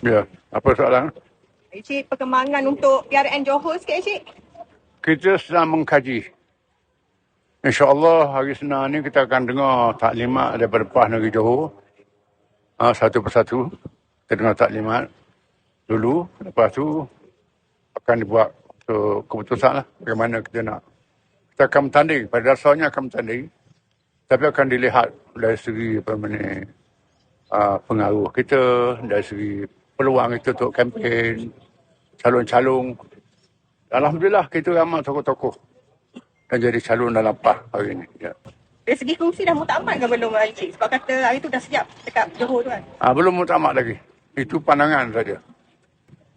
Ya, apa soalan? Encik, perkembangan untuk PRN Johor sikit, Encik. Kita sedang mengkaji. InsyaAllah hari Senin ni kita akan dengar taklimat daripada PAS Negeri Johor. Satu persatu. Kita dengar taklimat dulu. Lepas tu akan dibuat keputusan lah bagaimana kita nak. Kita akan bertanding. Pada dasarnya akan bertanding. Tapi akan dilihat dari segi pengaruh kita, dari segi peluang kita untuk kempen, calon-calon. Alhamdulillah kita ramai tokoh-tokoh dan jadi calon dalam PAS hari ini. Ya. Dari segi kerusi dah muktamad ke belum, Encik? Sebab kata hari tu dah siap dekat Johor tu kan. Belum muktamad lagi. Itu pandangan saja.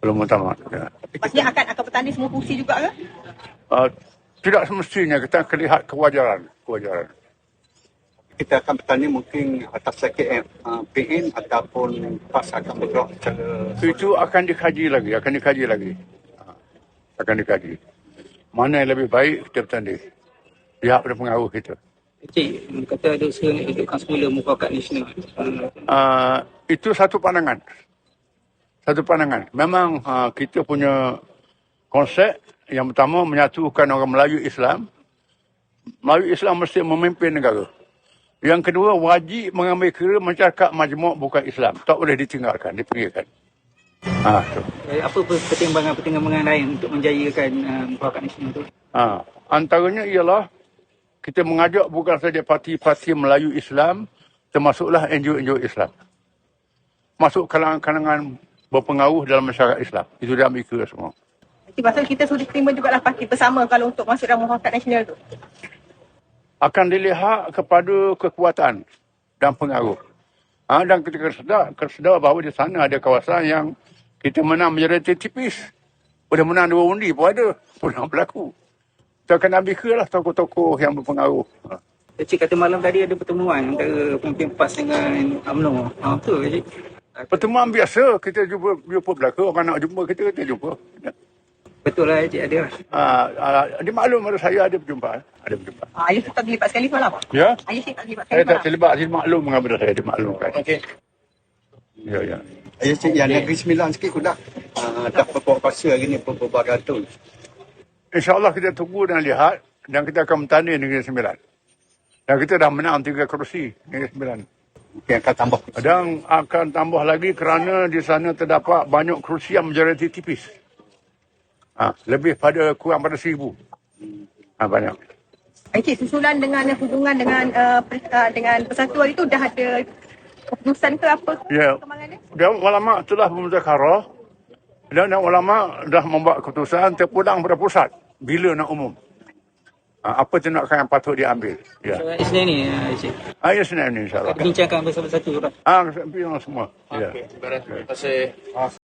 Belum muktamad. Ya. Maksudnya akan bertanding semua kerusi juga ke? Tidak semestinya kita akan lihat kewajaran. Kita akan bertanding mungkin atas sakit PN ataupun PAS akan bergerak secara... Itu akan dikaji lagi. Akan dikaji. Mana yang lebih baik kita bertanding. Pihak pada pengaruh kita. Encik, kata ada usaha nak hidupkan semula mufakat nasional. Itu satu pandangan. Memang kita punya konsep yang pertama menyatukan orang Melayu Islam. Melayu Islam mesti memimpin negara. Yang kedua, wajib mengambil kira masyarakat majmuk bukan Islam. Tak boleh ditinggalkan, dipinggirkan. Apa pertimbangan lain untuk menjayakan mufakat nasional itu? Antaranya ialah kita mengajak bukan saja parti-parti Melayu Islam, termasuklah NGO-NGO Islam. Masuk kalangan-kalangan berpengaruh dalam masyarakat Islam. Itu dia ambil kira semua. Pasal kita sudah terima jugalah parti bersama kalau untuk masuk dalam mufakat nasional tu. Akan dilihat kepada kekuatan dan pengaruh. Dan kita kesedar bahawa di sana ada kawasan yang kita menang majoriti tipis. Boleh menang 2 undi pun ada. Pernah berlaku. Kita akan ambil ke lah tokoh-tokoh yang berpengaruh. Encik kata malam tadi ada pertemuan antara pemimpin PAS dengan UMNO. Betul ke, Encik? Pertemuan biasa. Kita jumpa belaka. Orang nak jumpa kita jumpa. Betul lah, Encik, ada. Dia maklum pada saya ada perjumpaan. Ayah tak terlibat sekali malam? Ya? Ayah tak terlibat sekali Saya tak malam? terlibat. Dia maklum mengambil saya. Dia maklumkan. Okey. Ya. Cik, yang Negeri Sembilan sikit pun dah berbuat kuasa hari ni berbagai tu. InsyaAllah kita tunggu dan lihat. Dan kita akan bertanding Negeri Sembilan. Dan kita dah menang 3 kerusi Negeri Sembilan. Mungkin akan tambah. Dan akan tambah lagi kerana di sana terdapat banyak kerusi yang majoriti tipis. Lebih kurang pada 1,000. Banyak. Encik, susulan dengan hubungan dengan persatuan itu dah ada keputusan ke apa? Ya. Perkembangannya? Dan ulama telah bermuzakharah dan ulama dah membuat keputusan terpulang pada pusat bila nak umum. Apa tindakan yang patut diambil. Ya. So, Isnin ni, Encik. Ya, Senin ni insyaAllah. Bincangkan bersama-sama. Bincang semua. Ya. Terima kasih.